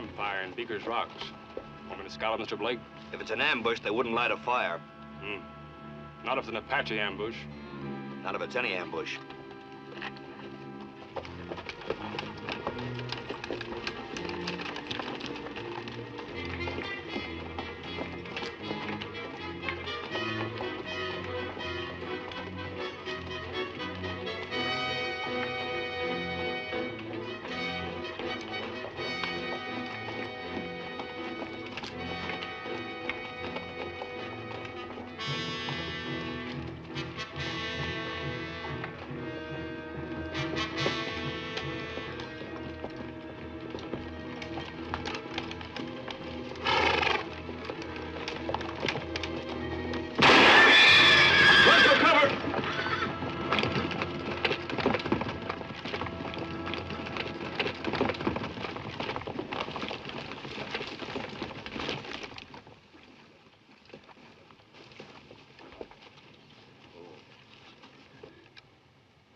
campfire in Beaker's Rocks. Want me to scout it, Mr. Blake? If it's an ambush, they wouldn't light a fire. Not if it's an Apache ambush. Not if it's any ambush.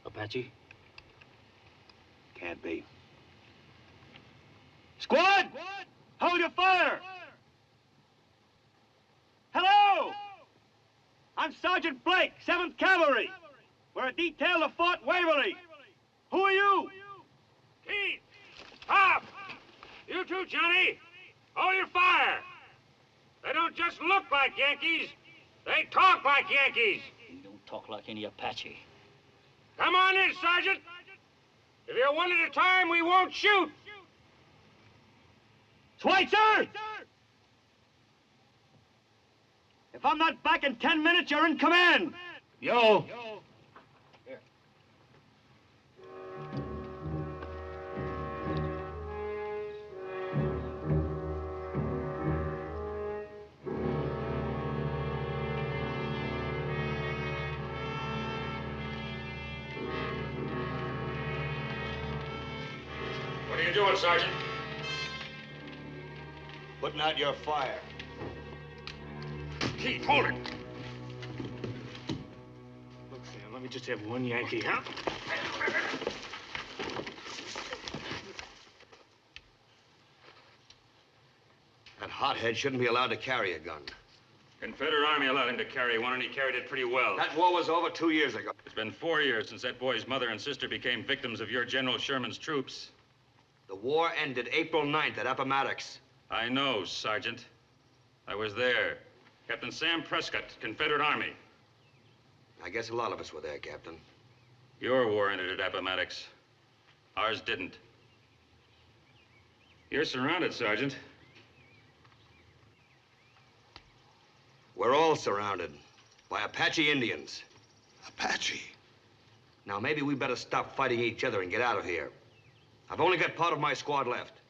Apache? Can't be. Squad! Hold your fire! Hello! I'm Sergeant Blake, 7th Cavalry. We're a detail of Fort Waverly. Who are you? Keith! Pop! You too, Johnny! Hold your fire! They don't just look like Yankees, they talk like Yankees! You don't talk like any Apache. Come on in, Sergeant! If you're one at a time, we won't shoot! Schweitzer! If I'm not back in 10 minutes, you're in command. Yo! Here. What are you doing, Sergeant? Putting out your fire. Keith, hold it! Look, Sam, let me just have one Yankee, huh? That hothead shouldn't be allowed to carry a gun. Confederate Army allowed him to carry one, and he carried it pretty well. That war was over 2 years ago. It's been 4 years since that boy's mother and sister became victims of your General Sherman's troops. The war ended April 9th at Appomattox. I know, Sergeant. I was there. Captain Sam Prescott, Confederate Army. I guess a lot of us were there, Captain. Your war ended at Appomattox. Ours didn't. You're surrounded, Sergeant. We're all surrounded by Apache Indians. Apache? Now, maybe we better stop fighting each other and get out of here. I've only got part of my squad left.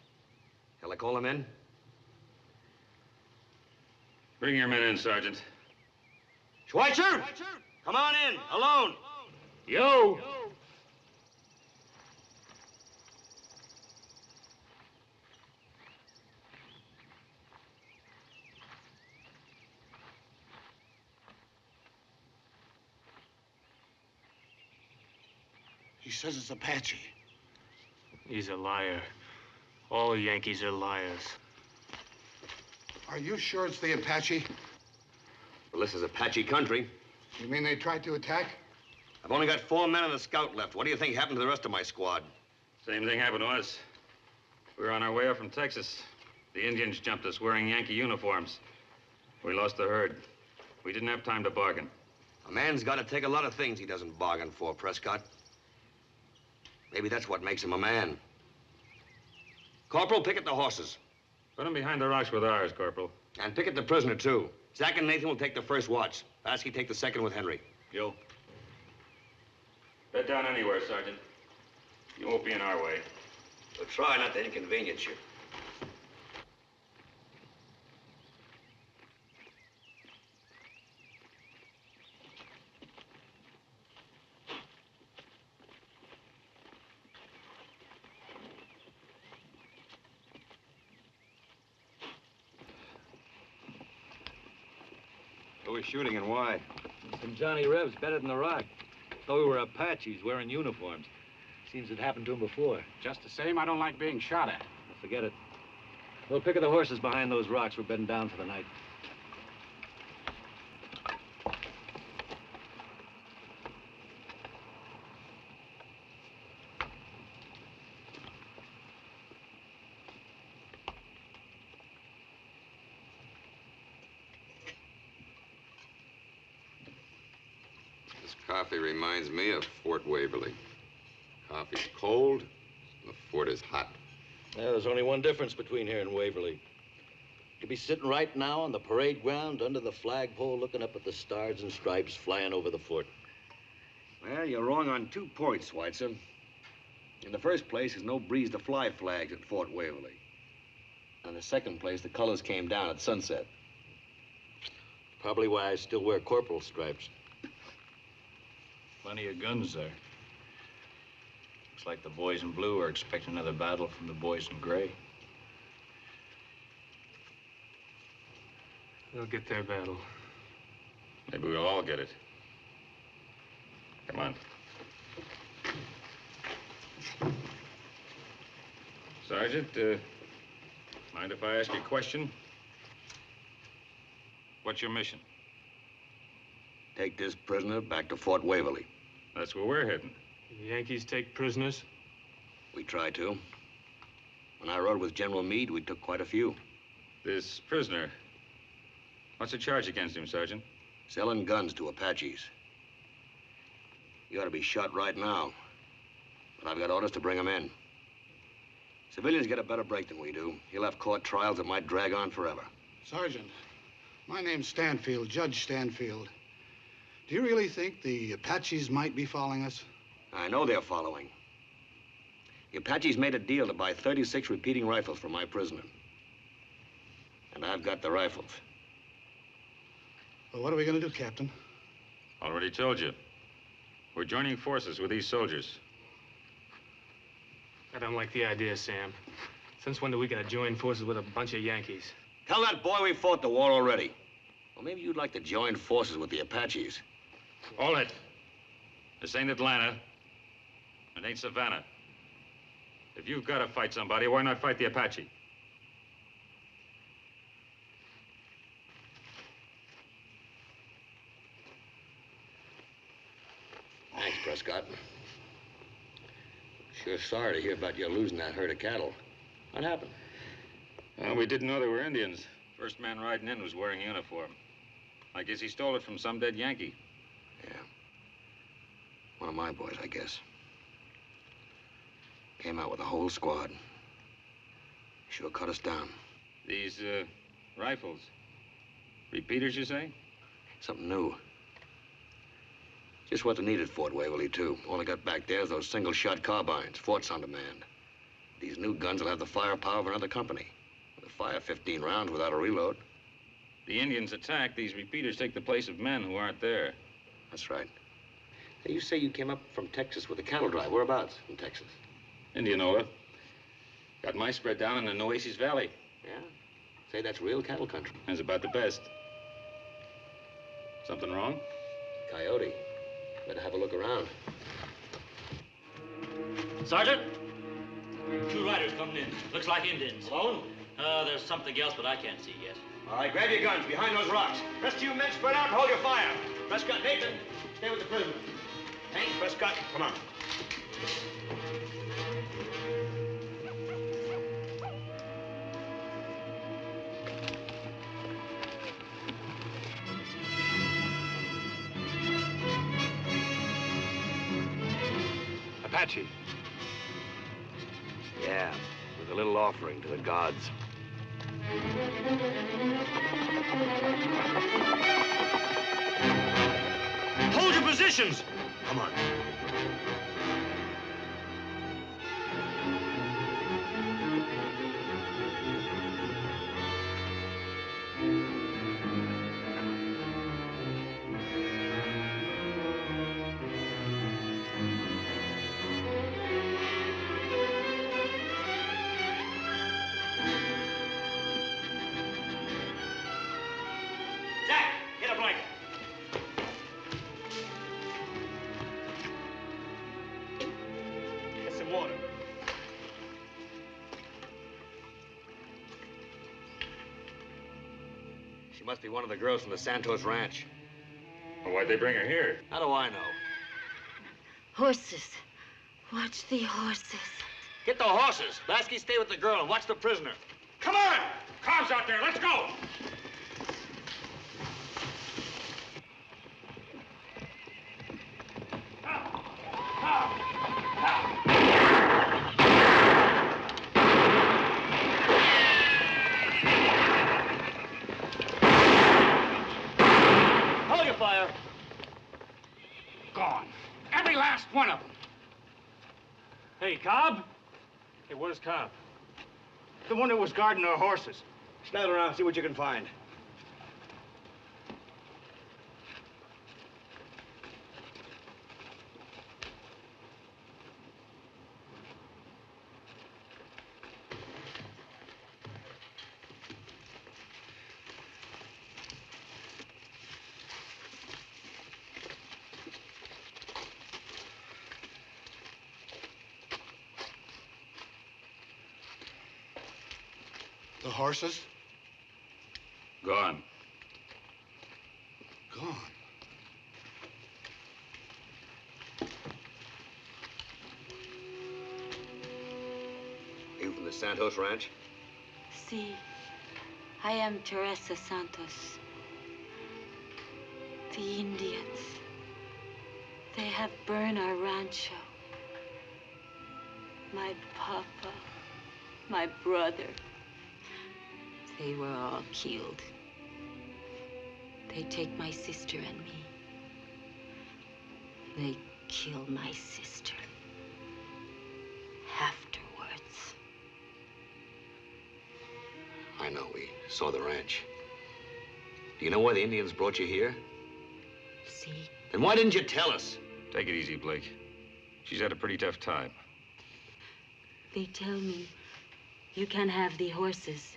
Shall I call them in? Bring your men in, Sergeant. Schweitzer! Come on in, alone. Yo! He says it's Apache. He's a liar. All Yankees are liars. Are you sure it's the Apache? Well, this is Apache country. You mean they tried to attack? I've only got 4 men and a scout left. What do you think happened to the rest of my squad? Same thing happened to us. We were on our way up from Texas. The Indians jumped us wearing Yankee uniforms. We lost the herd. We didn't have time to bargain. A man's got to take a lot of things he doesn't bargain for, Prescott. Maybe that's what makes him a man. Corporal, picket the horses. Put them behind the rocks with ours, Corporal. And picket the prisoner, too. Zach and Nathan will take the first watch. Lasky take the second with Henry. Yo. Bed down anywhere, Sergeant. You won't be in our way. We'll try not to inconvenience you. Who was shooting and why? Some Johnny Rebs better than the rock. Thought we were Apaches wearing uniforms. Seems it happened to him before. Just the same, I don't like being shot at. Forget it. We'll pick up the horses behind those rocks. We're bedding down for the night. This coffee reminds me of Fort Waverly. Coffee's cold, and the fort is hot. Yeah, there's only one difference between here and Waverly. You'd be sitting right now on the parade ground under the flagpole looking up at the stars and stripes flying over the fort. Well, you're wrong on 2 points, Schweitzer. In the first place, there's no breeze to fly flags at Fort Waverly. And in the second place, the colors came down at sunset. Probably why I still wear corporal stripes. Plenty of guns there. Looks like the boys in blue are expecting another battle from the boys in gray. They'll get their battle. Maybe we'll all get it. Come on. Sergeant, mind if I ask you a question? What's your mission? Take this prisoner back to Fort Waverly. That's where we're heading. The Yankees take prisoners? We try to. When I rode with General Meade, we took quite a few. This prisoner, what's the charge against him, Sergeant? Selling guns to Apaches. You ought to be shot right now. But I've got orders to bring him in. Civilians get a better break than we do. He'll have court trials that might drag on forever. Sergeant, my name's Stanfield, Judge Stanfield. Do you really think the Apaches might be following us? I know they're following. The Apaches made a deal to buy 36 repeating rifles for my prisoner. And I've got the rifles. Well, what are we going to do, Captain? Already told you. We're joining forces with these soldiers. I don't like the idea, Sam. Since when are we gonna join forces with a bunch of Yankees? Tell that boy we fought the war already. Well, maybe you'd like to join forces with the Apaches. Hold it. This ain't Atlanta. It ain't Savannah. If you've got to fight somebody, why not fight the Apache? Thanks, Prescott. Sure sorry to hear about you losing that herd of cattle. What happened? Well, we didn't know they were Indians. First man riding in was wearing a uniform. I guess he stole it from some dead Yankee. Yeah. One of my boys, I guess. Came out with a whole squad. Sure cut us down. These, rifles. Repeaters, you say? Something new. Just what they needed Fort Waverly, too. All they got back there is those single-shot carbines. Fort's on demand. These new guns will have the firepower of another company. They'll fire 15 rounds without a reload. The Indians attack, these repeaters take the place of men who aren't there. That's right. Hey, you say you came up from Texas with a cattle drive. Whereabouts in Texas? Indianola. Got my spread down in the Nueces Valley. Yeah? Say that's real cattle country. That's about the best. Something wrong? Coyote. Better have a look around. Sergeant? 2 riders coming in. Looks like Indians. Alone? There's something else, but I can't see yet. All right, grab your guns behind those rocks. Rest of you men spread out and hold your fire. Prescott, Nathan, stay with the prisoner. Hank, Prescott, come on. Apache. Yeah, with a little offering to the gods. Hold your positions! Come on. Zach, get a blanket. Get some water. She must be one of the girls from the Santos Ranch. Well, why'd they bring her here? How do I know? Horses. Watch the horses. Get the horses. Lasky, stay with the girl and watch the prisoner. Come on! Cobb's out there. Let's go! Hold your fire. Gone. Every last one of them. Hey, Cobb? Hey, where's Cobb? The one who was guarding our horses. Snout around, see what you can find. The horses? Gone. Gone. You from the Santos Ranch? See, I am Teresa Santos. The Indians. They have burned our rancho. My papa, my brother. They were all killed. They take my sister and me. They kill my sister. Afterwards. I know, we saw the ranch. Do you know why the Indians brought you here? See? Then why didn't you tell us? Take it easy, Blake. She's had a pretty tough time. They tell me you can have the horses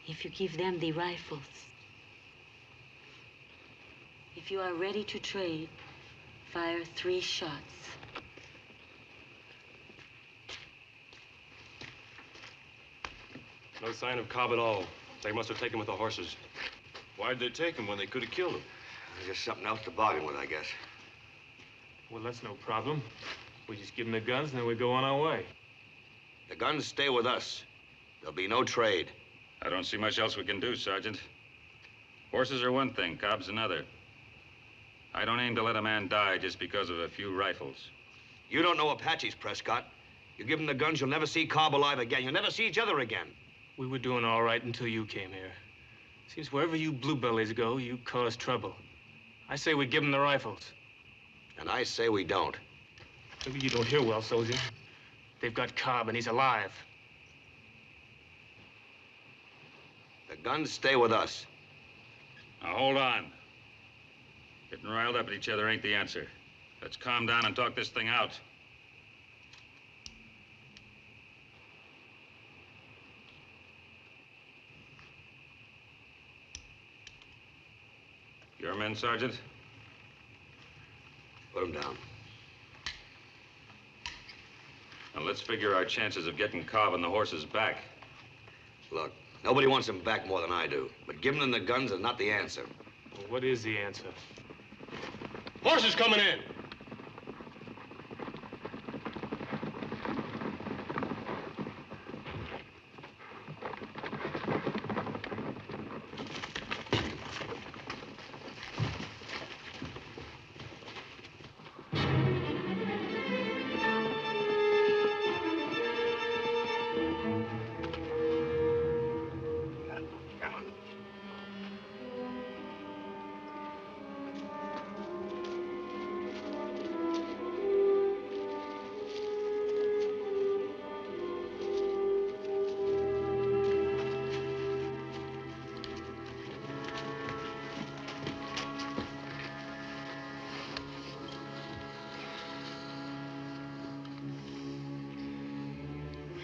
if you give them the rifles. If you are ready to trade, fire 3 shots. No sign of Cobb at all. They must have taken him with the horses. Why'd they take him when they could have killed him? There's just something else to bargain with, I guess. Well, that's no problem. We just give them the guns and then we go on our way. The guns stay with us. There'll be no trade. I don't see much else we can do, Sergeant. Horses are one thing, Cobb's another. I don't aim to let a man die just because of a few rifles. You don't know Apaches, Prescott. You give them the guns, you'll never see Cobb alive again. You'll never see each other again. We were doing all right until you came here. Seems wherever you bluebellies go, you cause trouble. I say we give them the rifles. And I say we don't. Maybe you don't hear well, soldier. They've got Cobb and he's alive. The guns stay with us. Now, hold on. Getting riled up at each other ain't the answer. Let's calm down and talk this thing out. Your men, Sergeant? Put them down. Now, let's figure our chances of getting Cobb and the horses back. Look, nobody wants them back more than I do. But giving them the guns is not the answer. Well, what is the answer? Horses coming in!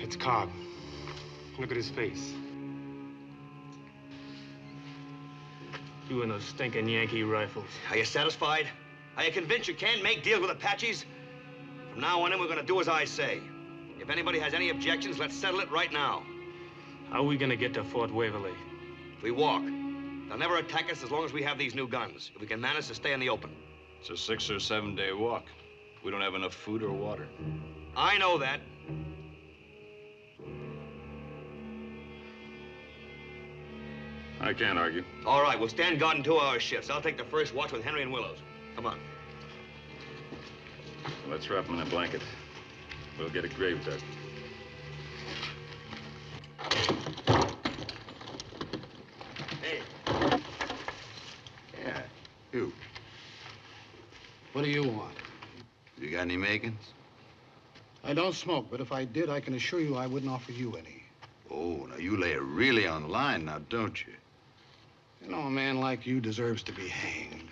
It's Cobb. Look at his face. You and those stinking Yankee rifles. Are you satisfied? Are you convinced you can't make deals with Apaches? From now on in, we're gonna do as I say. If anybody has any objections, let's settle it right now. How are we gonna get to Fort Waverly? We walk. They'll never attack us as long as we have these new guns, if we can manage to stay in the open. It's a 6 or 7 day walk. We don't have enough food or water. I know that. I can't argue. All right, we'll stand guard in 2-hour shifts. I'll take the first watch with Henry and Willows. Come on. Let's wrap him in a blanket. We'll get a grave dug. Hey. Yeah, you. What do you want? You got any makings? I don't smoke, but if I did, I can assure you I wouldn't offer you any. Oh, now you lay it really on the line now, don't you? You know, a man like you deserves to be hanged.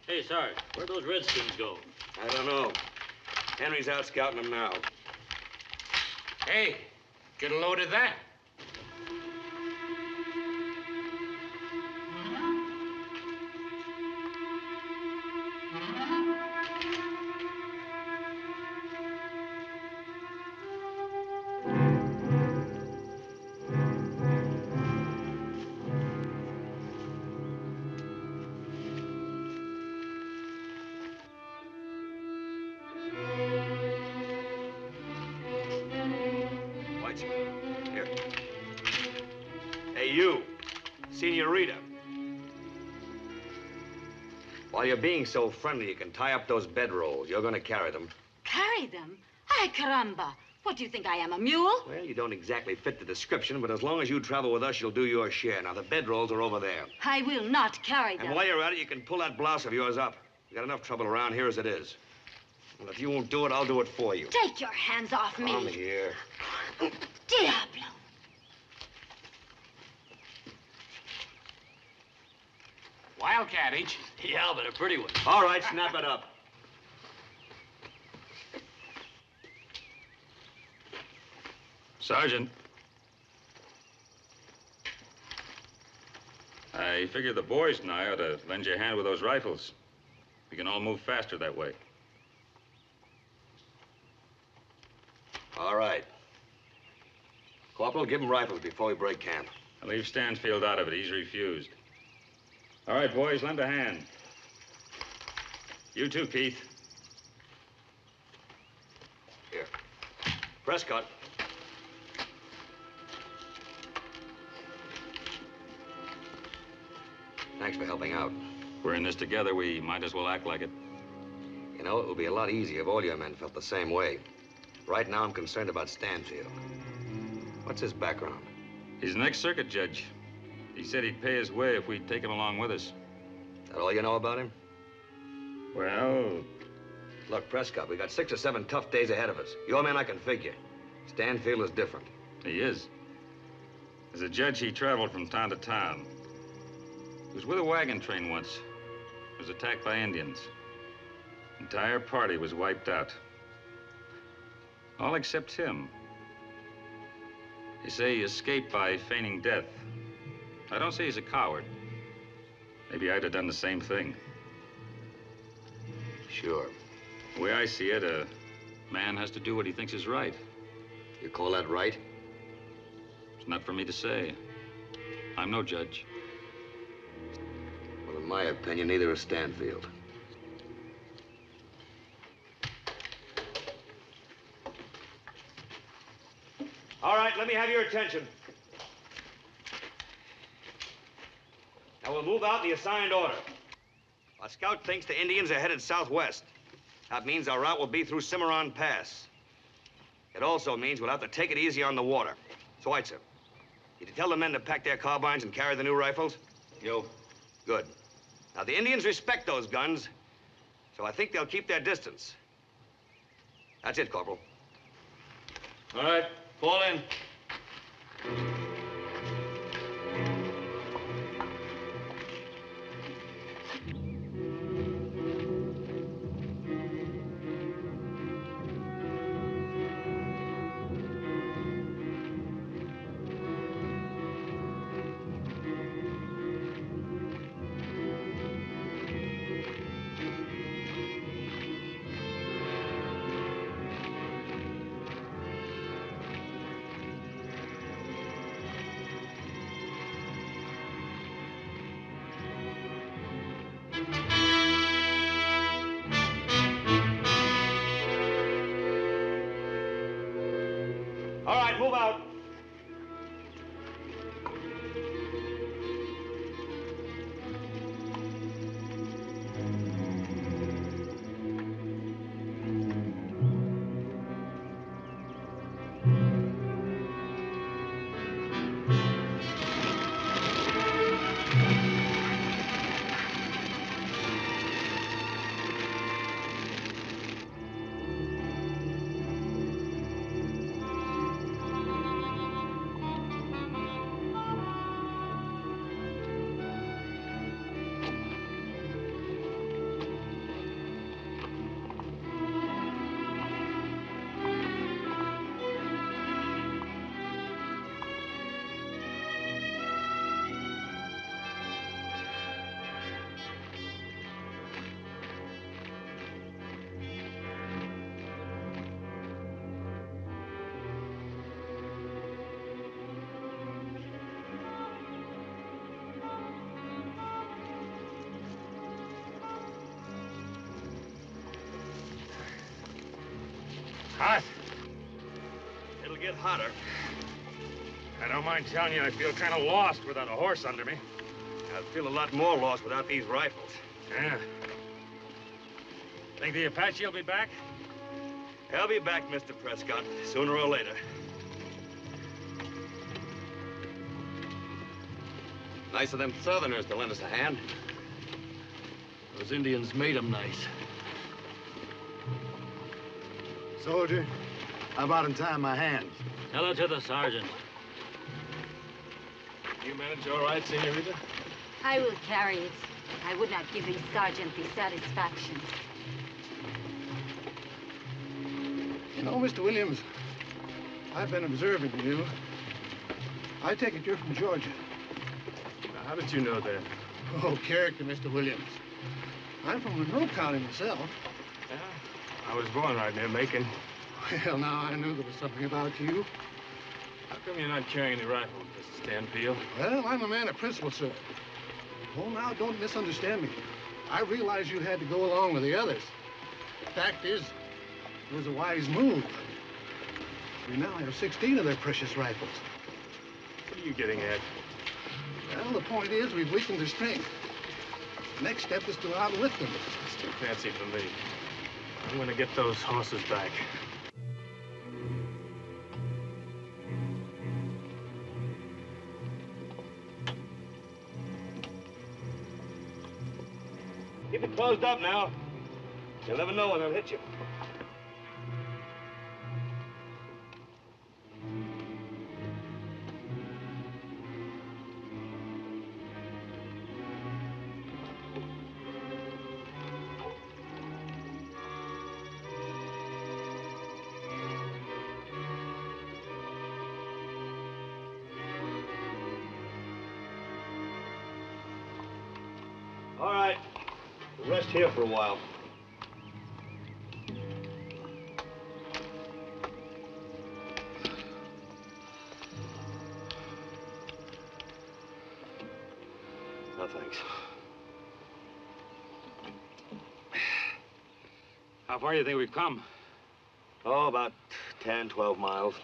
Hey, Sarge, where'd those Redskins go? I don't know. Henry's out scouting them now. Hey, get a load of that. Here. Hey, you. Senorita. While you're being so friendly, you can tie up those bedrolls. You're going to carry them. Carry them? Ay, caramba. What do you think I am, a mule? Well, you don't exactly fit the description, but as long as you travel with us, you'll do your share. Now, the bedrolls are over there. I will not carry them. And while you're at it, you can pull that blouse of yours up. You got enough trouble around here as it is. Well, if you won't do it, I'll do it for you. Take your hands off me. Come here. Diablo. Wildcat, ain't you? Yeah, but a pretty one. All right, snap it up. Sergeant. I figure the boys and I ought to lend you a hand with those rifles. We can all move faster that way. All right. Corporal, give him rifles before we break camp. I'll leave Stanfield out of it. He's refused. All right, boys, lend a hand. You too, Keith. Here. Prescott. Thanks for helping out. We're in this together. We might as well act like it. You know, it would be a lot easier if all your men felt the same way. Right now, I'm concerned about Stanfield. What's his background? He's an ex-circuit judge. He said he'd pay his way if we'd take him along with us. Is that all you know about him? Well... Look, Prescott, we got 6 or 7 tough days ahead of us. Your man I can figure. Stanfield is different. He is. As a judge, he traveled from town to town. He was with a wagon train once. He was attacked by Indians. The entire party was wiped out. All except him. They say he escaped by feigning death. I don't say he's a coward. Maybe I'd have done the same thing. Sure. The way I see it, a man has to do what he thinks is right. You call that right? It's not for me to say. I'm no judge. Well, in my opinion, neither is Stanfield. All right, let me have your attention. Now, we'll move out in the assigned order. Our scout thinks the Indians are headed southwest. That means our route will be through Cimarron Pass. It also means we'll have to take it easy on the water. Schweitzer, did you tell the men to pack their carbines and carry the new rifles? Yo. Good. Now, the Indians respect those guns, so I think they'll keep their distance. That's it, Corporal. All right, fall in. Hot? It'll get hotter. I don't mind telling you, I feel kind of lost without a horse under me. I'd feel a lot more lost without these rifles. Yeah. Think the Apache will be back? He'll be back, Mr. Prescott, sooner or later. Nice of them Southerners to lend us a hand. Those Indians made them nice. Soldier, how about untying my hands? Tell it to the sergeant. You manage all right, senorita? I will carry it. I would not give a sergeant the satisfaction. You know, Mr. Williams, I've been observing you. I take it you're from Georgia. Now, how did you know that? Oh, character, Mr. Williams. I'm from Monroe County myself. Yeah, I was born right near Macon. Well, now, I knew there was something about you. How come you're not carrying the rifle, Mr. Stanfield? Well, I'm a man of principle, sir. Oh, now, don't misunderstand me. I realize you had to go along with the others. The fact is, it was a wise move. We now have 16 of their precious rifles. What are you getting at? Well, the point is, we've weakened their strength. The next step is to outwit them. It's too fancy for me. I'm gonna get those horses back. Keep it closed up now. You'll never know when they'll hit you. All right. We'll rest here for a while. No, thanks. How far do you think we've come? Oh, about 10, 12 miles.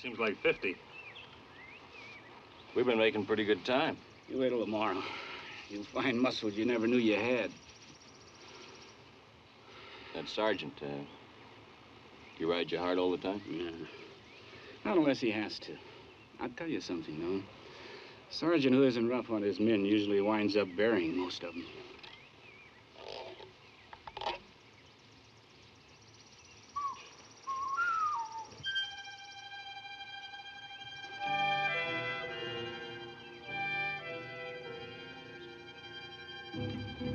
Seems like 50. We've been making pretty good time. You wait till tomorrow. You'll find muscles you never knew you had. That sergeant, he rides you hard all the time? Yeah. Not unless he has to. I'll tell you something, though. Sergeant who isn't rough on his men usually winds up burying most of them.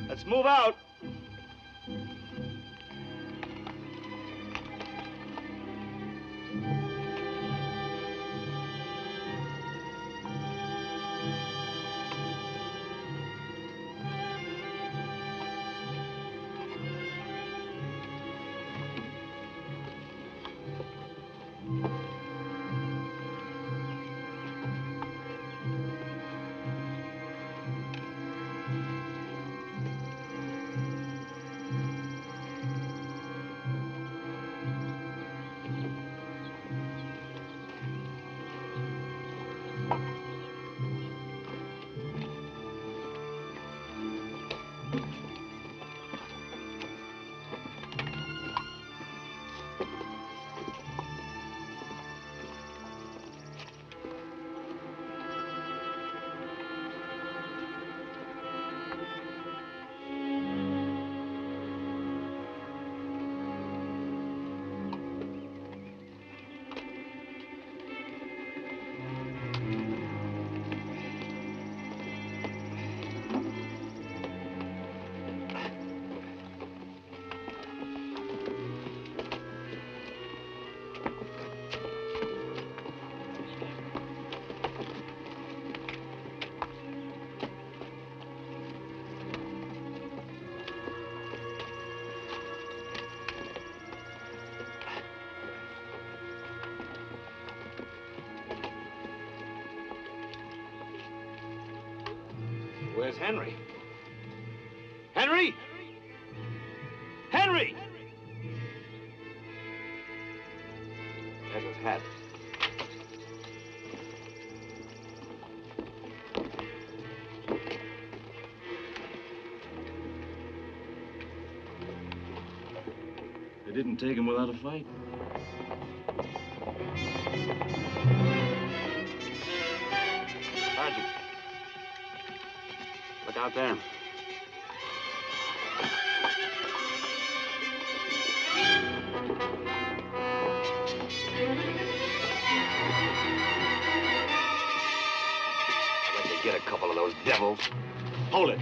Let's move out. Where's Henry? Henry! Henry! didn't take him without a fight. Sergeant. Look out there. I'd like to get a couple of those devils. Hold it.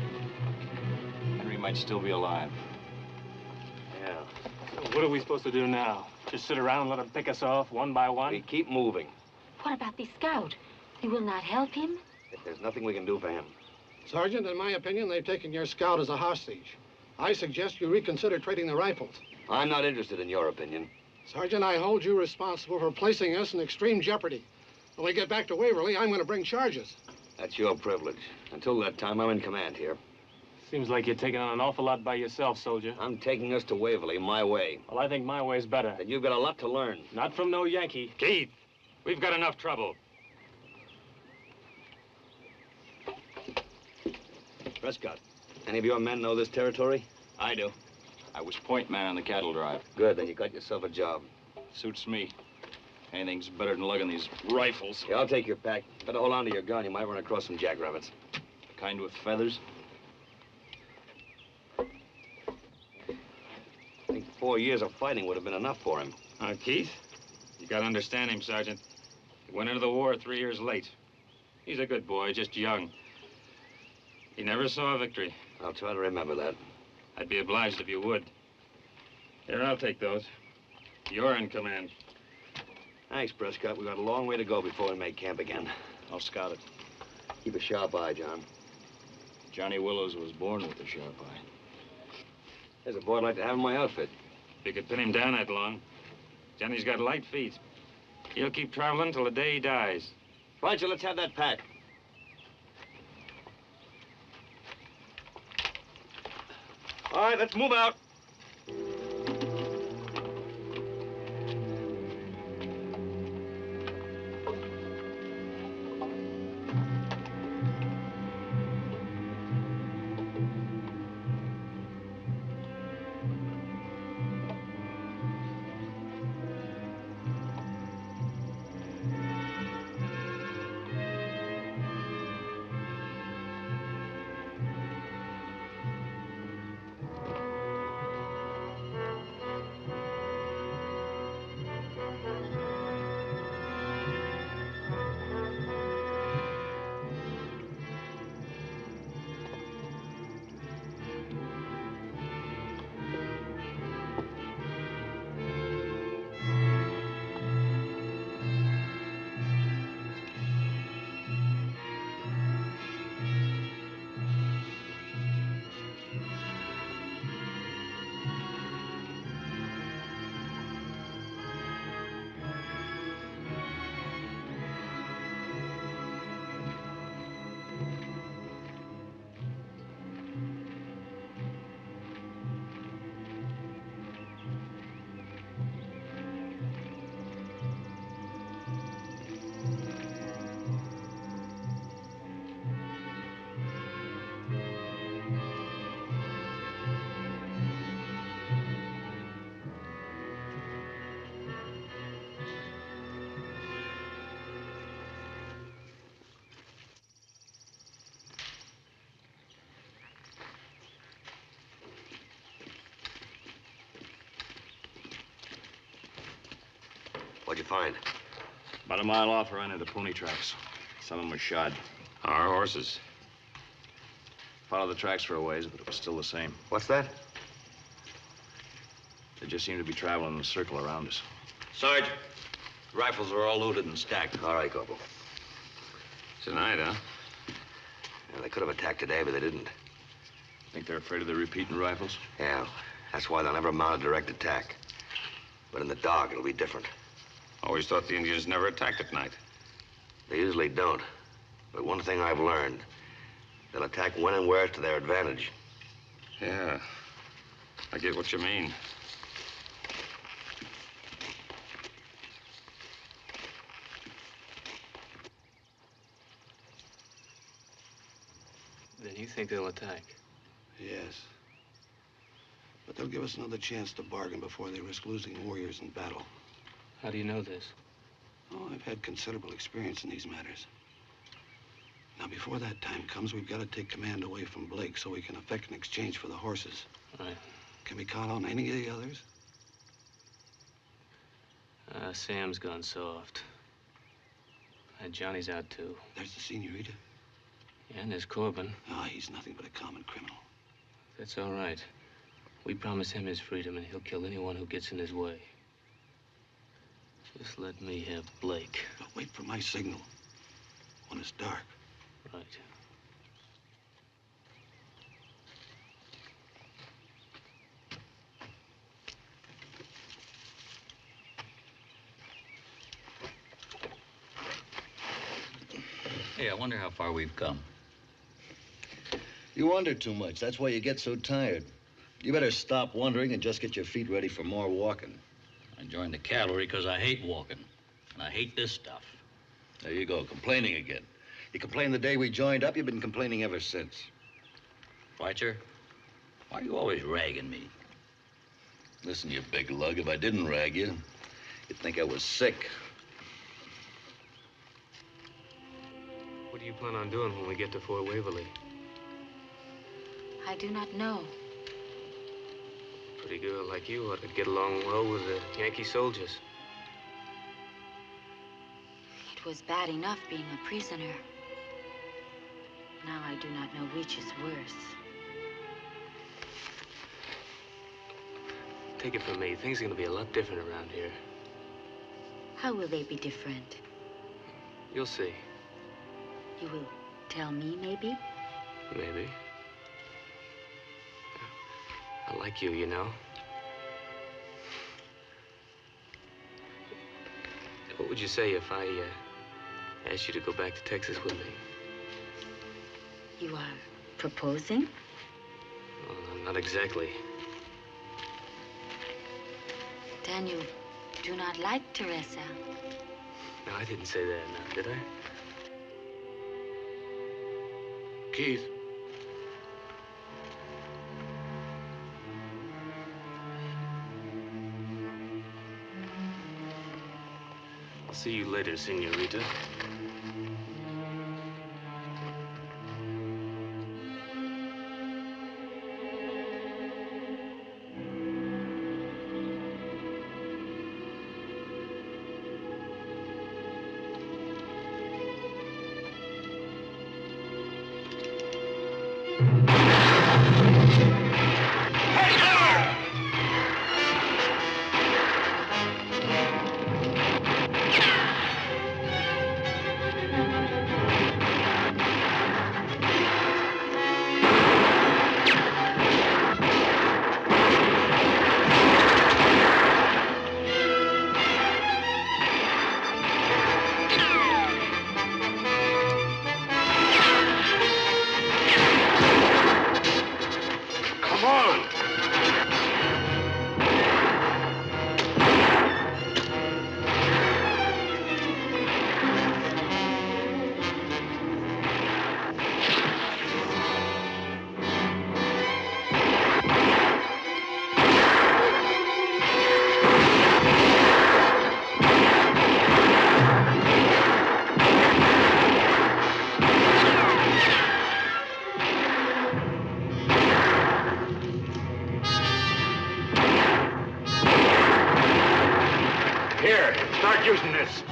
Henry might still be alive. Yeah. So what are we supposed to do now? Just sit around and let them pick us off one by one? We keep moving. What about the scout? You will not help him? There's nothing we can do for him. Sergeant, in my opinion, they've taken your scout as a hostage. I suggest you reconsider trading the rifles. I'm not interested in your opinion. Sergeant, I hold you responsible for placing us in extreme jeopardy. When we get back to Waverly, I'm going to bring charges. That's your privilege. Until that time, I'm in command here. Seems like you're taking on an awful lot by yourself, soldier. I'm taking us to Waverly my way. Well, I think my way's better. And you've got a lot to learn. Not from no Yankee. Keith, we've got enough trouble. Prescott, any of your men know this territory? I do. I was point man on the cattle drive. Good, then you got yourself a job. Suits me. Anything's better than lugging these rifles. Yeah, I'll take your pack. Better hold on to your gun. You might run across some jackrabbits. The kind with feathers. I think 4 years of fighting would have been enough for him. Keith, you gotta understand him, Sergeant. He went into the war 3 years late. He's a good boy, just young. He never saw a victory. I'll try to remember that. I'd be obliged if you would. Here, I'll take those. You're in command. Thanks, Prescott. We've got a long way to go before we make camp again. I'll scout it. Keep a sharp eye, John. Johnny Willows was born with a sharp eye. There's a boy I'd like to have in my outfit. If you could pin him down that long. Johnny's got light feet. He'll keep traveling till the day he dies. Right, so let's have that pack. All right, let's move out. What'd you find? About a mile off, I ran into pony tracks. Some of them were shod. Our horses. Followed the tracks for a ways, but it was still the same. What's that? They just seemed to be traveling in a circle around us. Sarge, rifles are all loaded and stacked. All right, Corporal. Tonight, huh? Yeah, they could have attacked today, but they didn't. Think they're afraid of the repeating rifles? Yeah, that's why they'll never mount a direct attack. But in the dark, it'll be different. Always thought the Indians never attacked at night. They usually don't. But one thing I've learned, they'll attack when and where it's to their advantage. Yeah, I get what you mean. Then you think they'll attack? Yes. But they'll give us another chance to bargain before they risk losing warriors in battle. How do you know this? Oh, I've had considerable experience in these matters. Now, before that time comes, we've got to take command away from Blake so we can effect an exchange for the horses. Right. Can we count on any of the others? Sam's gone soft. And Johnny's out, too. There's the senorita. Yeah, and there's Corbin. Ah, he's nothing but a common criminal. That's all right. We promise him his freedom, and he'll kill anyone who gets in his way. Just let me have Blake. But wait for my signal. When it's dark. Right. Hey, I wonder how far we've come. You wonder too much. That's why you get so tired. You better stop wondering and just get your feet ready for more walking. I joined the cavalry because I hate walking. And I hate this stuff. There you go, complaining again. You complained the day we joined up. You've been complaining ever since. Fletcher, why are you always ragging me? Listen, you big lug, if I didn't rag you, you'd think I was sick. What do you plan on doing when we get to Fort Waverly? I do not know. A pretty girl like you ought to get along well with the Yankee soldiers. It was bad enough being a prisoner. Now I do not know which is worse. Take it from me, things are gonna be a lot different around here. How will they be different? You'll see. You will tell me, maybe? Maybe. I like you, you know. What would you say if I asked you to go back to Texas with me? You are proposing? Well, not exactly. Then you do not like Teresa. No, I didn't say that now, did I? Keith. I'll see you later, senorita. Here, start using this.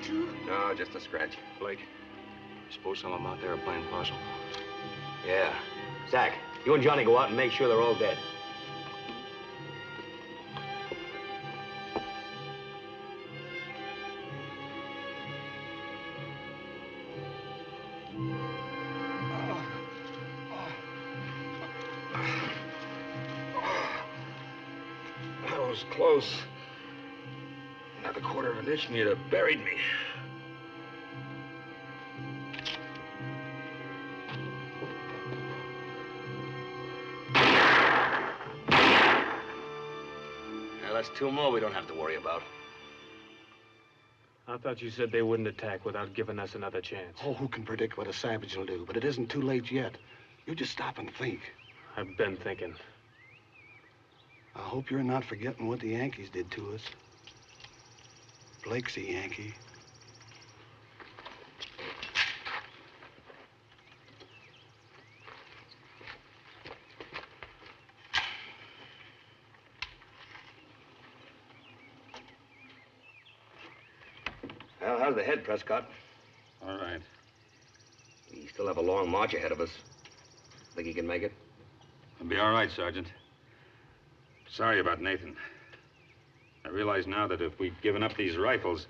too? No, just a scratch. Blake, I suppose some of them out there are playing possum. Yeah. Zach, you and Johnny go out and make sure they're all dead. That was close. Another quarter of an inch and you'd have buried me. Yeah, that's two more we don't have to worry about. I thought you said they wouldn't attack without giving us another chance. Oh, who can predict what a savage will do? But it isn't too late yet. You just stop and think. I've been thinking. I hope you're not forgetting what the Yankees did to us. Blake's a Yankee. Well, how's the head, Prescott? All right. We still have a long march ahead of us. Think he can make it? I'll be all right, Sergeant. Sorry about Nathan. I realize now that if we'd given up these rifles,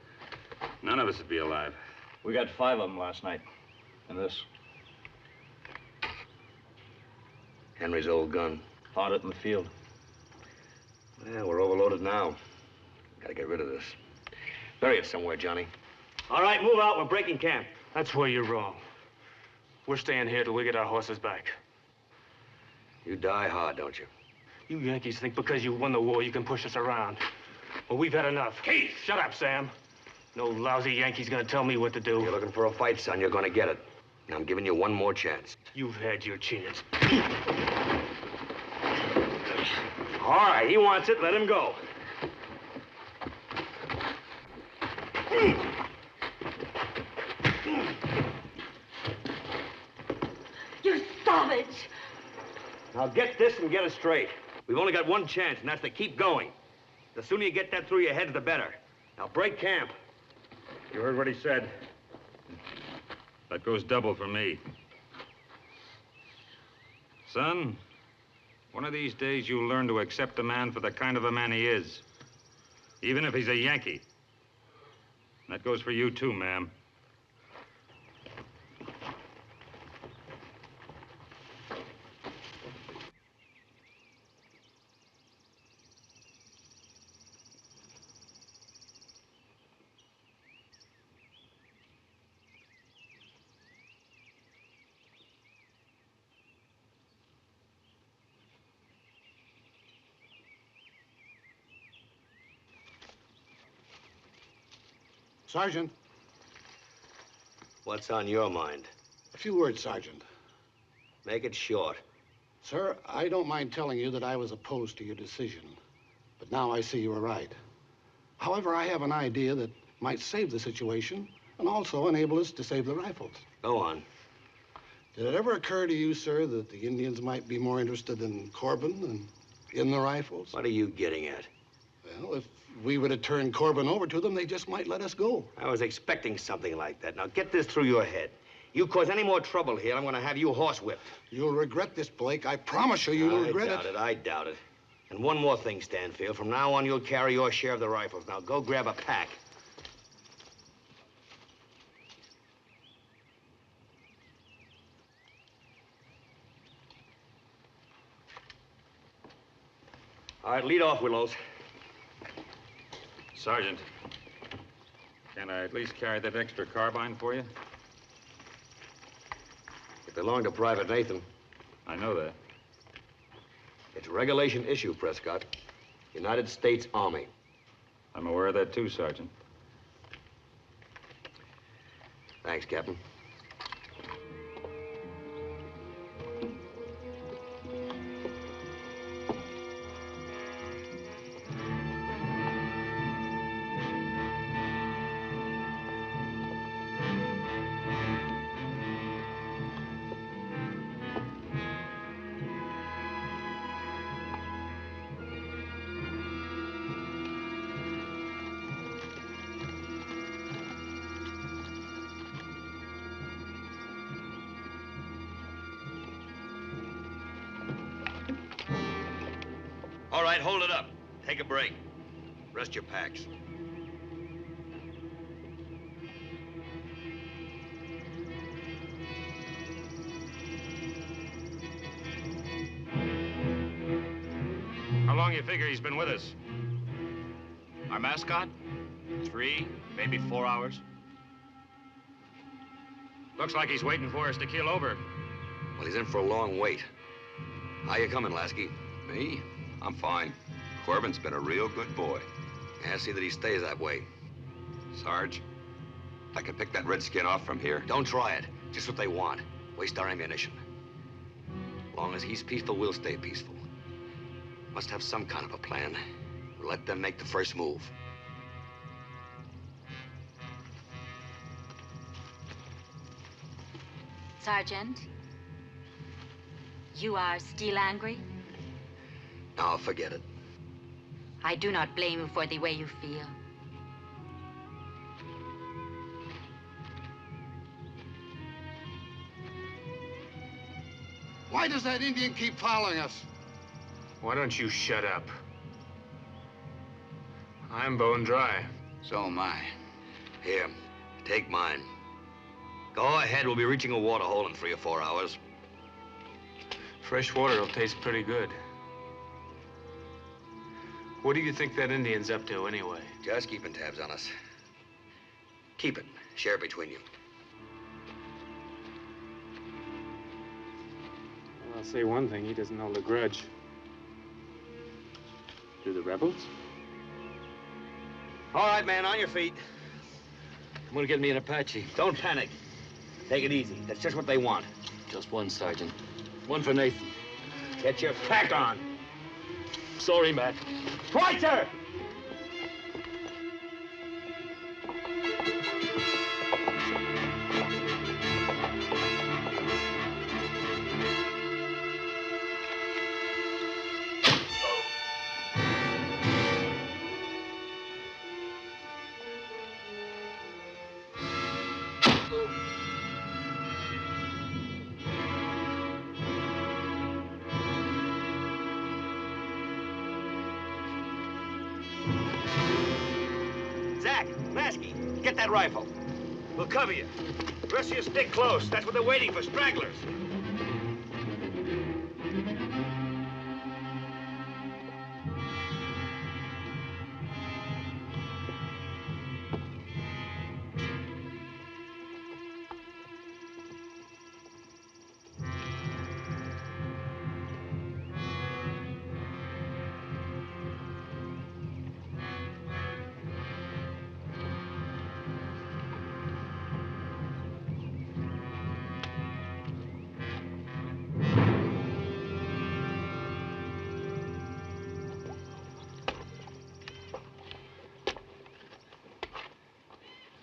none of us would be alive. We got 5 of them last night. And this. Henry's old gun. Found it in the field. Well, we're overloaded now. Gotta get rid of this. Bury it somewhere, Johnny. All right, move out. We're breaking camp. That's where you're wrong. We're staying here till we get our horses back. You die hard, don't you? You Yankees think because you won the war, you can push us around. Well, we've had enough. Keith! Shut up, Sam. No lousy Yankee's gonna tell me what to do. You're looking for a fight, son. You're gonna get it. And I'm giving you one more chance. You've had your chance. All right, he wants it. Let him go. You savage! Now get this and get it straight. We've only got one chance, and that's to keep going. The sooner you get that through your head, the better. Now break camp. You heard what he said. That goes double for me. Son, one of these days you'll learn to accept a man for the kind of a man he is. Even if he's a Yankee. That goes for you too, ma'am. Sergeant. What's on your mind? A few words, Sergeant. Make it short. Sir, I don't mind telling you that I was opposed to your decision. But now I see you were right. However, I have an idea that might save the situation and also enable us to save the rifles. Go on. Did it ever occur to you, sir, that the Indians might be more interested in Corbin than in the rifles? What are you getting at? Well, if we were to turn Corbin over to them, they just might let us go. I was expecting something like that. Now, get this through your head. You cause any more trouble here, I'm going to have you horsewhipped. You'll regret this, Blake. I promise you, you'll regret it. I doubt it. And one more thing, Stanfield. From now on, you'll carry your share of the rifles. Now, go grab a pack. All right, lead off, Willows. Sergeant, can I at least carry that extra carbine for you? It belonged to Private Nathan. I know that. It's regulation issue, Prescott. United States Army. I'm aware of that too, Sergeant. Thanks, Captain. All right, hold it up. Take a break. Rest your packs. How long you figure he's been with us? Our mascot? 3, maybe 4 hours. Looks like he's waiting for us to keel over. Well, he's in for a long wait. How you coming, Lasky? Me? I'm fine. Corbin's been a real good boy. Yeah, see that he stays that way. Sarge, I can pick that redskin off from here. Don't try it. Just what they want. Waste our ammunition. Long as he's peaceful, we'll stay peaceful. Must have some kind of a plan. Let them make the first move. Sergeant, you are still angry? No, forget it. I do not blame you for the way you feel. Why does that Indian keep following us? Why don't you shut up? I'm bone dry. So am I. Here, take mine. Go ahead, we'll be reaching a water hole in 3 or 4 hours. Fresh water will taste pretty good. What do you think that Indian's up to, anyway? Just keeping tabs on us. Keep it. Share it between you. Well, I'll say one thing, he doesn't hold a grudge. Do the rebels? All right, man, on your feet. I'm gonna get me an Apache. Don't panic. Take it easy. That's just what they want. Just one, Sergeant. One for Nathan. Get your pack on. Sorry, Matt. Right, sir! Zach, Lasky, get that rifle. We'll cover you. The rest of you stick close. That's what they're waiting for, stragglers.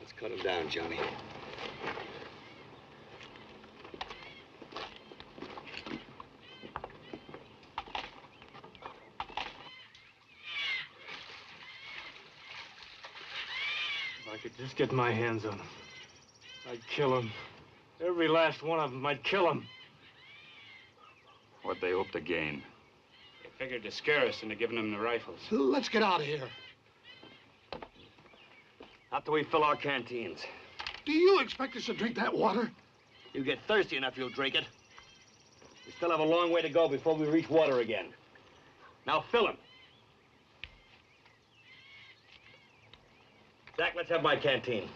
Let's cut him down, Johnny. If I could just get my hands on him, I'd kill him. Every last one of them, I'd kill him. What they hope to gain. They figured to scare us into giving them the rifles. Let's get out of here. Not till we fill our canteens. Do you expect us to drink that water? You get thirsty enough, you'll drink it. We still have a long way to go before we reach water again. Now fill him. Zach, let's have my canteen.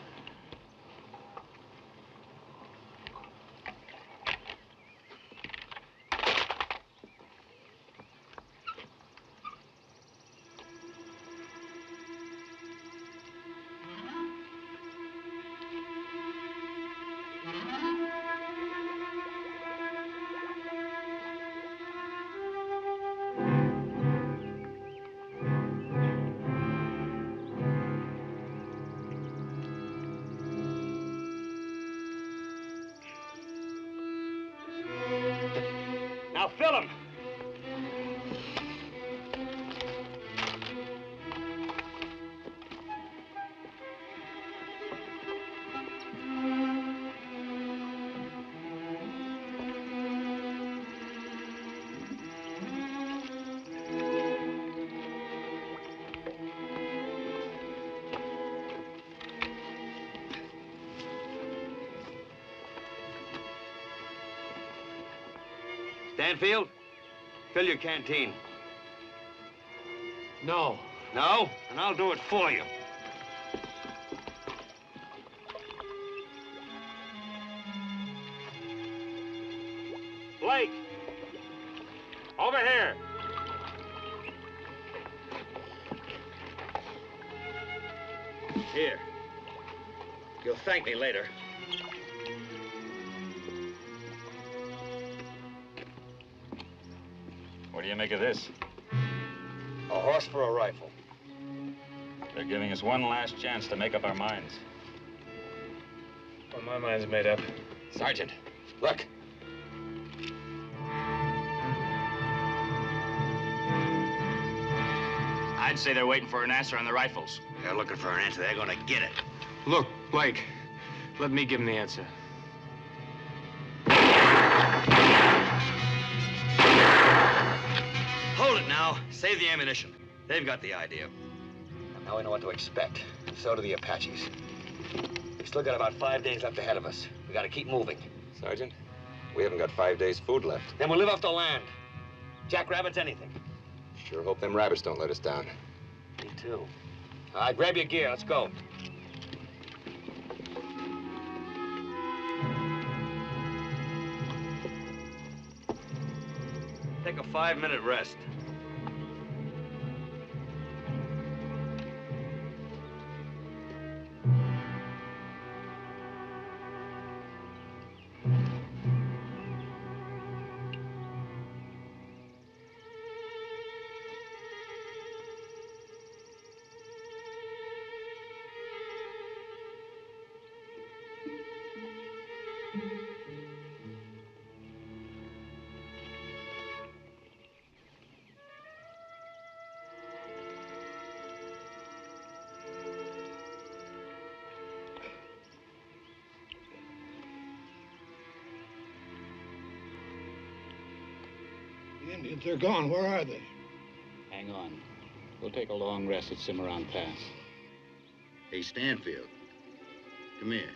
Now fill him. Stanfield, fill your canteen. No. No? And I'll do it for you. Blake! Over here! Here. You'll thank me later. What do you make of this? A horse for a rifle. They're giving us one last chance to make up our minds. Well, my mind's made up. Sergeant, look. I'd say they're waiting for an answer on the rifles. They're looking for an answer. They're gonna get it. Look, Blake, let me give him the answer. Hold it now. Save the ammunition. They've got the idea. And now we know what to expect. So do the Apaches. We still got about 5 days left ahead of us. We gotta keep moving. Sergeant, we haven't got 5 days' food left. Then we'll live off the land. Jackrabbits, anything. Sure hope them rabbits don't let us down. Me too. All right, grab your gear. Let's go. Take a 5-minute rest. The Indians, they're gone. Where are they? Hang on. We'll take a long rest at Cimarron Pass. Hey, Stanfield, come here.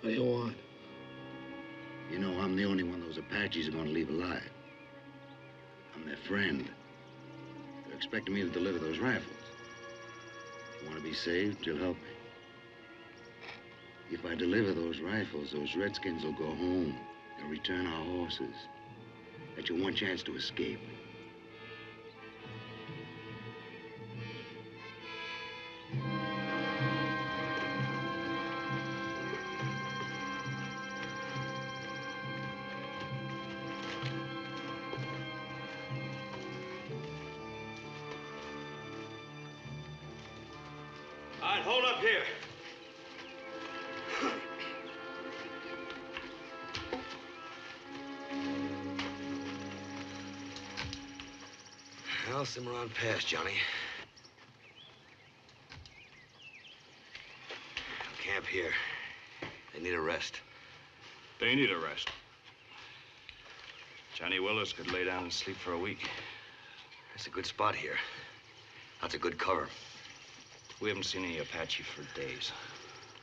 What do you want? You know, I'm the only one those Apaches are gonna leave alive. I'm their friend. They're expecting me to deliver those rifles. If you want to be saved, you'll help me. If I deliver those rifles, those Redskins will go home. They'll return our horses. That's your one chance to escape. All right, hold up here. Well, Cimarron Pass, Johnny. Camp here. They need a rest. They need a rest. Johnny Willis could lay down and sleep for a week. That's a good spot here. That's a good cover. We haven't seen any Apache for days.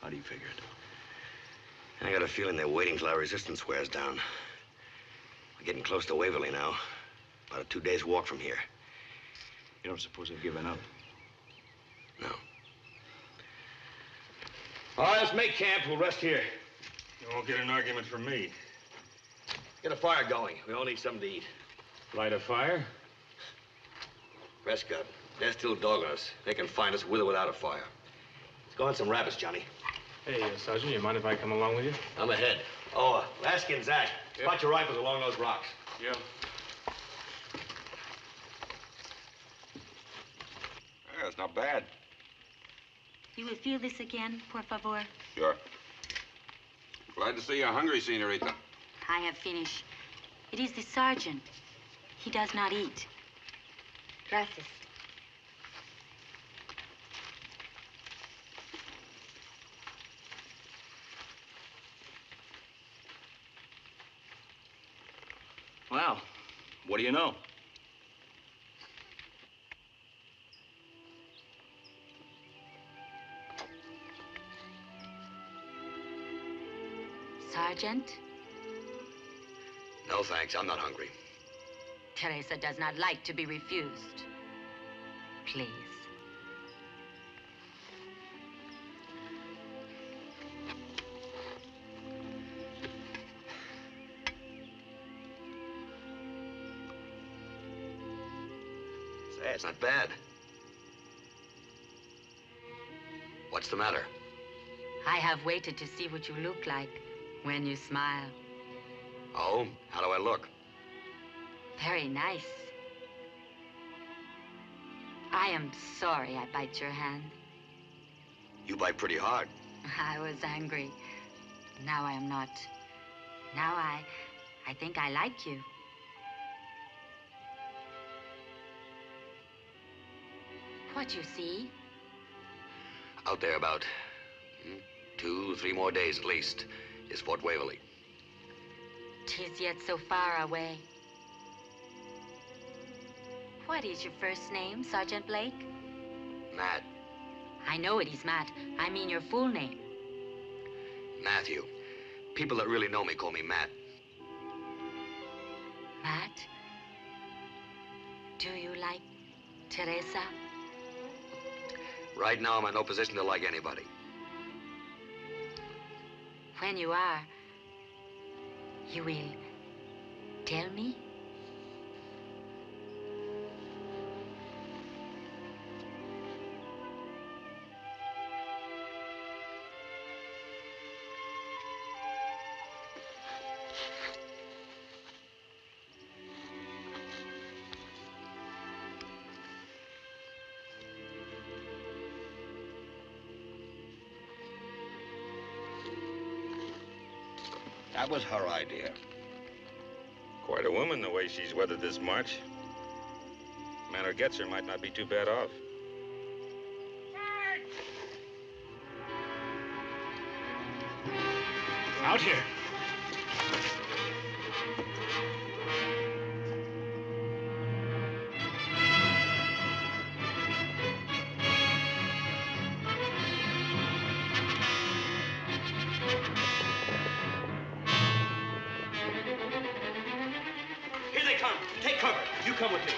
How do you figure it? I got a feeling they're waiting till our resistance wears down. We're getting close to Waverly now. About a 2 days walk from here. You don't suppose they've given up? No. All right, let's make camp. We'll rest here. You won't get an argument from me. Get a fire going. We all need something to eat. Light a fire? Prescott, they're still dogging us. They can find us with or without a fire. Let's go hunt some rabbits, Johnny. Hey, Sergeant, you mind if I come along with you? I'm ahead. Oh, Laskin's Zach. Spot your rifles along those rocks. Yeah. Yeah, it's not bad. You will feel this again, por favor? Sure. Glad to see you're hungry, Senorita. I have finished. It is the sergeant. He does not eat. Gracias. Well, what do you know? Sergeant? No, thanks. I'm not hungry. Teresa does not like to be refused. Please. Say, it's not bad. What's the matter? I have waited to see what you look like when you smile. Oh? How do I look? Very nice. I am sorry I bite your hand. You bite pretty hard. I was angry. Now I am not. Now I think I like you. What you see? Out there about 2, 3 more days at least is Fort Waverly. 'Tis yet so far away. What is your first name, Sergeant Blake? Matt. I know it is Matt. I mean your full name. Matthew. People that really know me call me Matt. Matt? Do you like Teresa? Right now, I'm in no position to like anybody. When you are, you will tell me? That was her idea. Quite a woman, the way she's weathered this march. Man who gets her might not be too bad off. Out here. Here they come. Take cover. You come with me.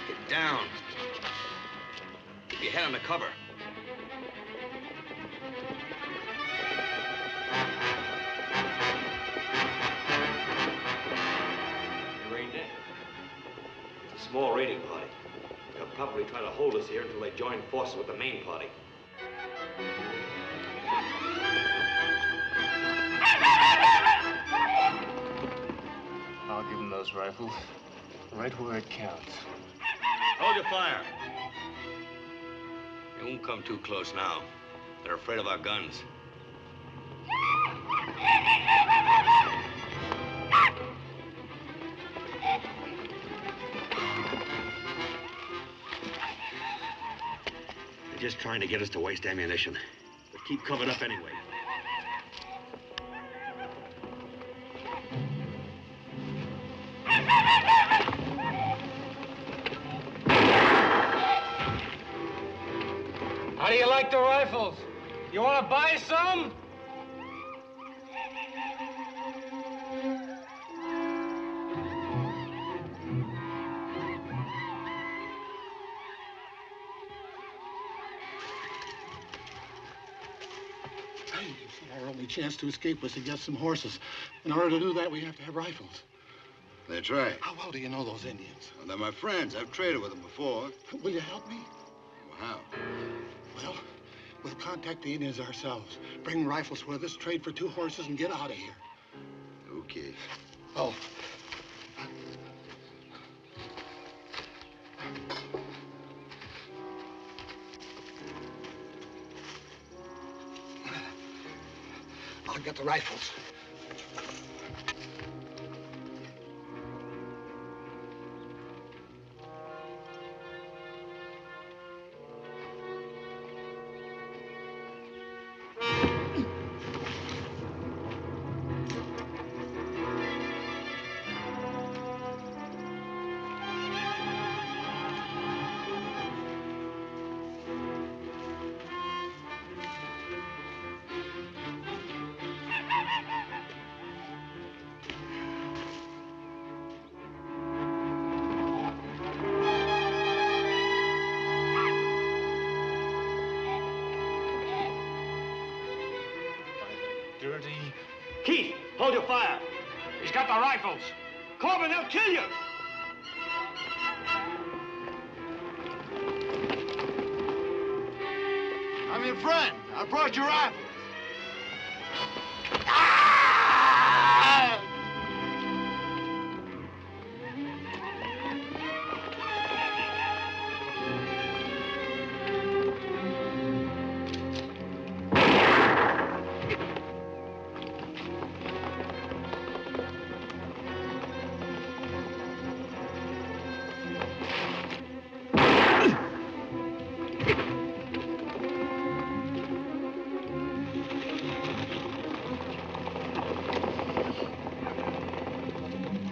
Get down. Keep your head on the cover. They reined in. It's a small raiding party. They'll probably try to hold us here until they join forces with the main party. I'll give them those rifles right where it counts. Hold your fire. They won't come too close now. They're afraid of our guns. They're just trying to get us to waste ammunition. But keep covered up anyway. How do you like the rifles? You want to buy some? Our only chance to escape was to get some horses. In order to do that, we have to have rifles. That's right. How well do you know those Indians? Well, they're my friends. I've traded with them before. Will you help me? Well, how? Well, we'll contact the Indians ourselves. Bring rifles with us, trade for 2 horses, and get out of here. Okay. Oh. I'll get the rifles. dirty. Keith, hold your fire. He's got the rifles. Corbin, they'll kill you. I'm your friend. I brought your rifles.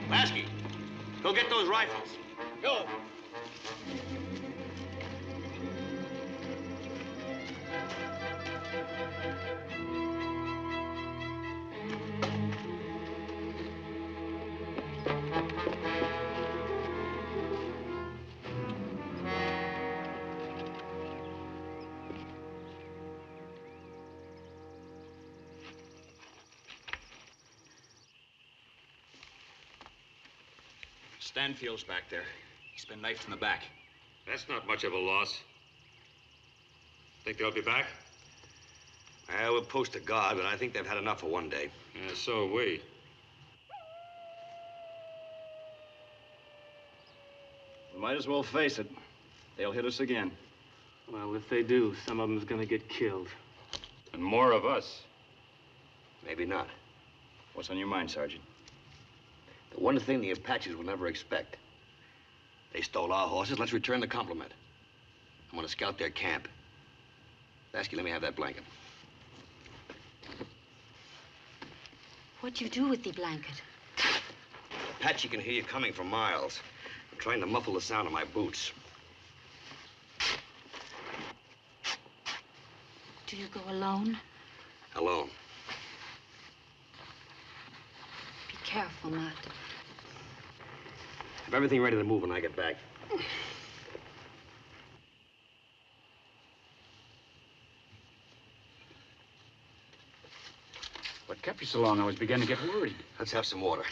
Lasky, go get those rifles. Go. Stanfield's back there. He's been knifed in the back. That's not much of a loss. Think they'll be back? We'll post a guard, but I think they've had enough for one day. Yeah, so have we. We might as well face it. They'll hit us again. Well, if they do, some of them's gonna get killed. And more of us. Maybe not. What's on your mind, Sergeant? The one thing the Apaches will never expect. They stole our horses. Let's return the compliment. I'm going to scout their camp. Lasky, let me have that blanket. What'd you do with the blanket? Apache can hear you coming from miles. I'm trying to muffle the sound of my boots. Do you go alone? Alone. Be careful, Matt. Have everything ready to move when I get back. What kept you so long? I was beginning to get worried. Let's have some water.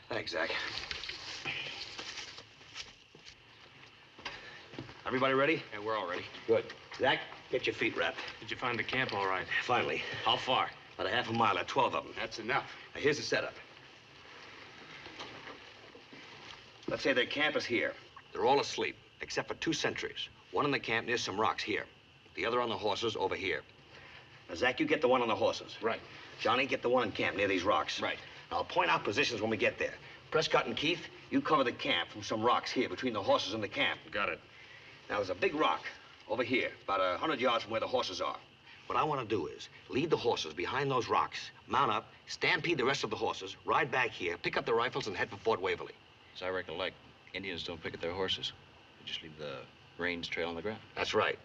Thanks, Zach. Everybody ready? Yeah, we're all ready. Good. Zach, get your feet wrapped. Did you find the camp all right? Finally. How far? About a half a mile. There are 12 of them. That's enough. Now, here's the setup. Let's say their camp is here. They're all asleep, except for 2 sentries. One in the camp near some rocks here. The other on the horses over here. Now, Zach, you get the one on the horses. Right. Johnny, get the one in camp near these rocks. Right. Now, I'll point out positions when we get there. Prescott and Keith, you cover the camp from some rocks here between the horses and the camp. Got it. Now, there's a big rock over here, about 100 yards from where the horses are. What I want to do is lead the horses behind those rocks, mount up, stampede the rest of the horses, ride back here, pick up the rifles, and head for Fort Waverly. As I recollect, Indians don't pick at their horses. They just leave the reins trail on the ground. That's right.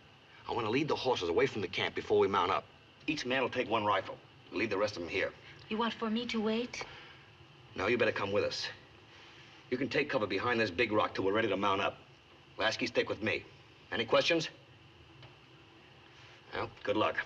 I want to lead the horses away from the camp before we mount up. Each man will take 1 rifle. We'll leave the rest of them here. You want for me to wait? No, you better come with us. You can take cover behind this big rock till we're ready to mount up. Lasky, stick with me. Any questions? Well, good luck.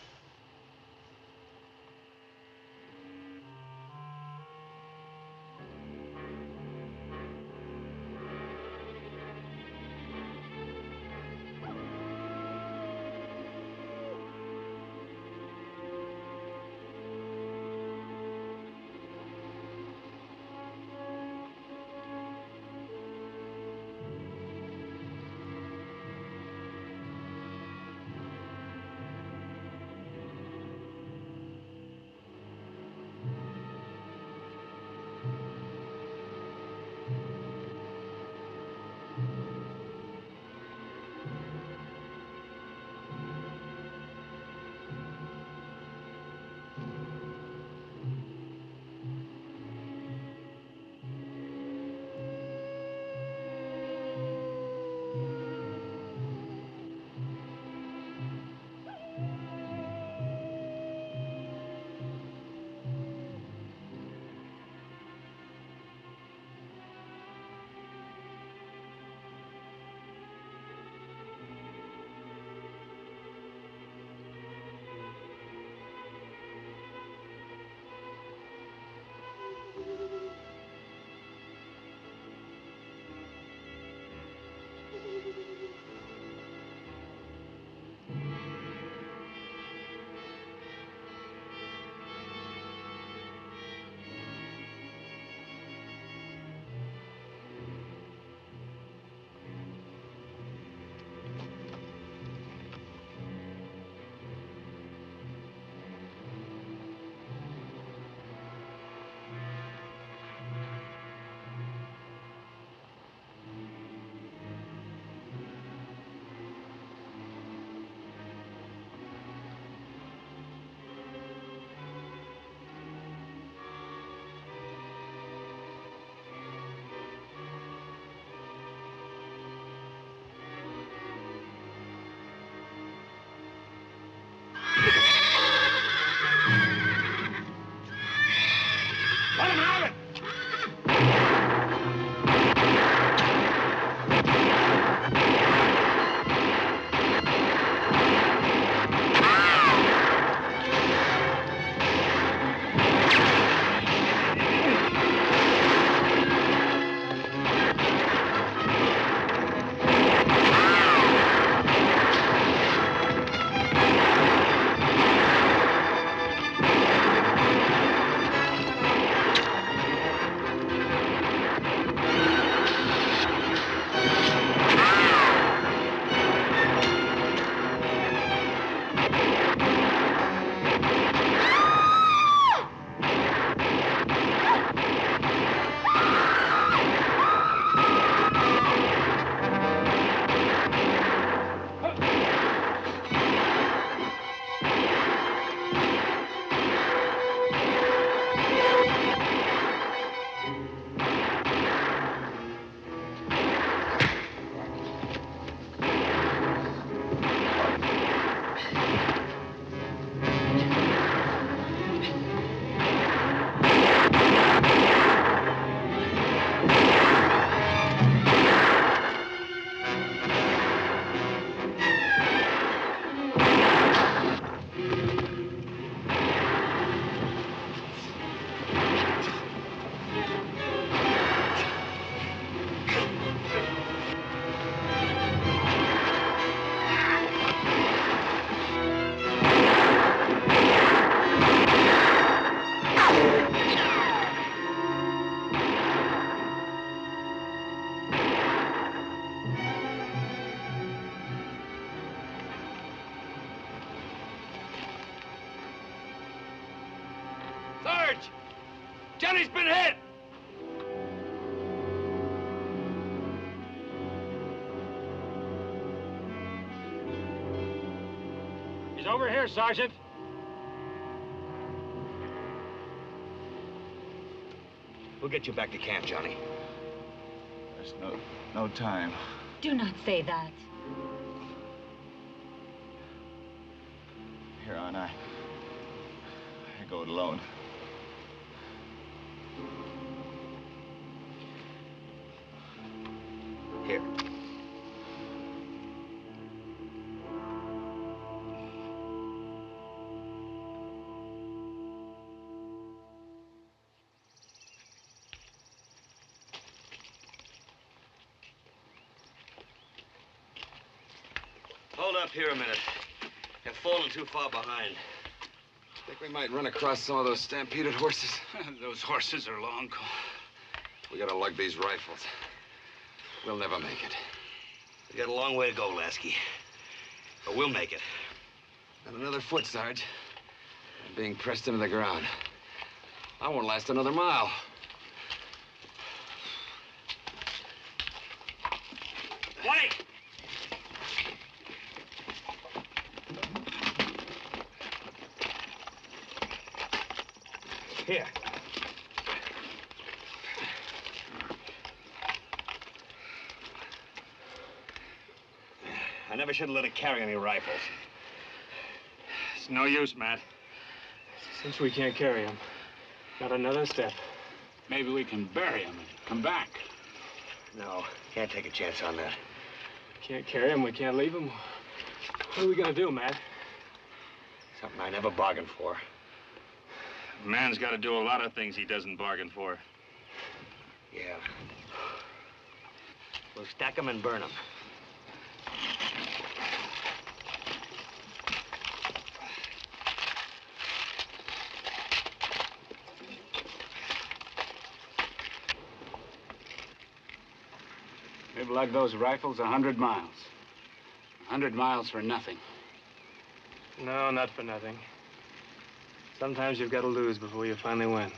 Sarge! Johnny's been hit! He's over here, Sergeant. We'll get you back to camp, Johnny. There's no time. Do not say that. Here on, I go it alone. Here. Hold up here a minute. You've fallen too far behind. Think we might run across some of those stampeded horses? Those horses are long gone. We gotta lug these rifles. We'll never make it. We got a long way to go, Lasky. But we'll make it. Not another foot, Sarge. I'm being pressed into the ground. I won't last another mile. Wait! Here. I never should have let it carry any rifles. It's no use, Matt. Since we can't carry him, not another step. Maybe we can bury him and come back. No, can't take a chance on that. Can't carry him, we can't leave him. What are we gonna do, Matt? Something I never bargained for. A man's got to do a lot of things he doesn't bargain for. Yeah. We'll stack them and burn them. We've lugged those rifles 100 miles. 100 miles for nothing. No, not for nothing. Sometimes you've got to lose before you finally win.